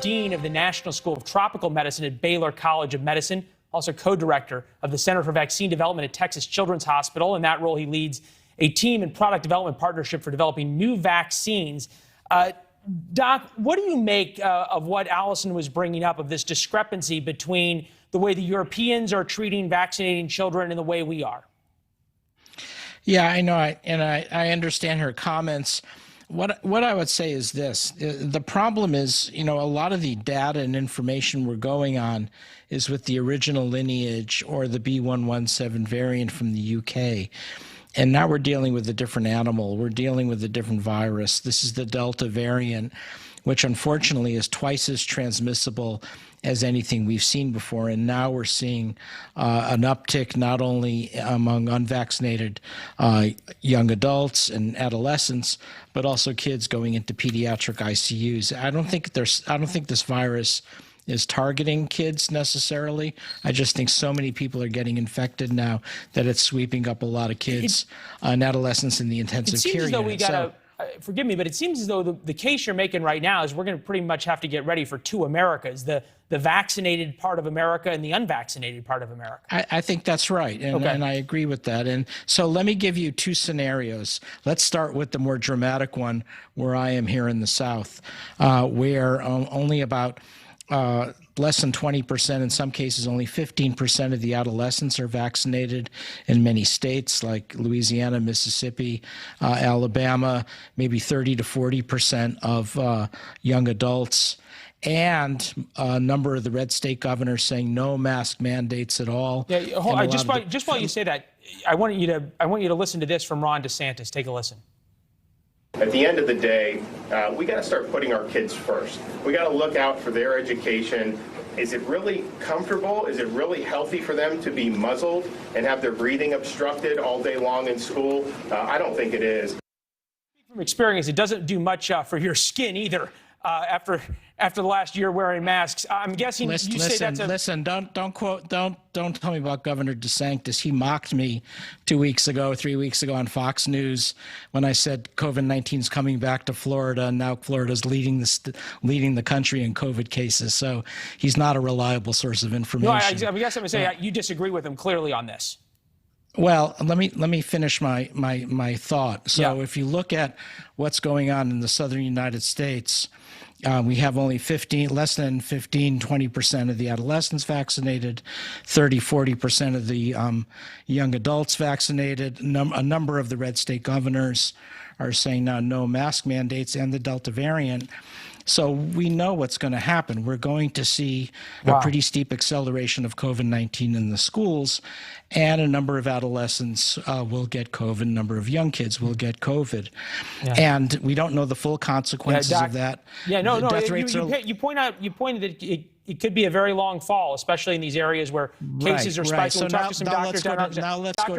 Dean of the National School of Tropical Medicine at Baylor College of Medicine, also co-director of the Center for Vaccine Development at Texas Children's Hospital. In that role, he leads a team and product development partnership for developing new vaccines. Doc, what do you make of what Allison was bringing up, of this discrepancy between the way the Europeans are treating vaccinating children and the way we are? Yeah, I know, I understand her comments. What I would say is this: the problem is, a lot of the data and information we're going on is with the original lineage or the B.1.1.7 variant from the UK. And now we're dealing with a different animal. We're dealing with a different virus. This is the Delta variant, which unfortunately is twice as transmissible as anything we've seen before. And now we're seeing an uptick not only among unvaccinated young adults and adolescents, but also kids going into pediatric ICUs. I don't think this virus is targeting kids necessarily. I just think so many people are getting infected now that it's sweeping up a lot of kids and adolescents in the intensive care unit. It seems as though we got forgive me, but it seems as though the case you're making right now is we're going to pretty much have to get ready for two Americas, the vaccinated part of America and the unvaccinated part of America. I think that's right, and I agree with that. And so let me give you two scenarios. Let's start with the more dramatic one where I am here in the South, where only about less than 20%, in some cases only 15% of the adolescents are vaccinated in many states like Louisiana, Mississippi, Alabama, maybe 30 to 40% of young adults, and a number of the red state governors saying no mask mandates at all. Yeah, just while you say that, I want you to listen to this from Ron DeSantis. Take a listen. At the end of the day, we got to start putting our kids first. We got to look out for their education. Is it really comfortable? Is it really healthy for them to be muzzled and have their breathing obstructed all day long in school? I don't think it is. From experience, it doesn't do much for your skin either. After the last year wearing masks, I'm guessing you say that's a... Listen, don't tell me about Governor DeSantis. He mocked me 3 weeks ago on Fox News when I said COVID-19 is coming back to Florida, and now Florida's leading the country in COVID cases. So he's not a reliable source of information. No, I guess I'm going to say you disagree with him clearly on this. Well, let me finish my thought. So if you look at what's going on in the southern United States, we have only less than 20% of the adolescents vaccinated, 40% of the young adults vaccinated. A number of the red state governors are saying now no mask mandates, and the Delta variant. So we know what's going to happen. We're going to see a pretty steep acceleration of COVID-19 in the schools, and a number of adolescents will get COVID, a number of young kids will get COVID. Yeah. And we don't know the full consequences of that. Yeah, no. You pointed that it could be a very long fall, especially in these areas where cases are spiking. So now let's go to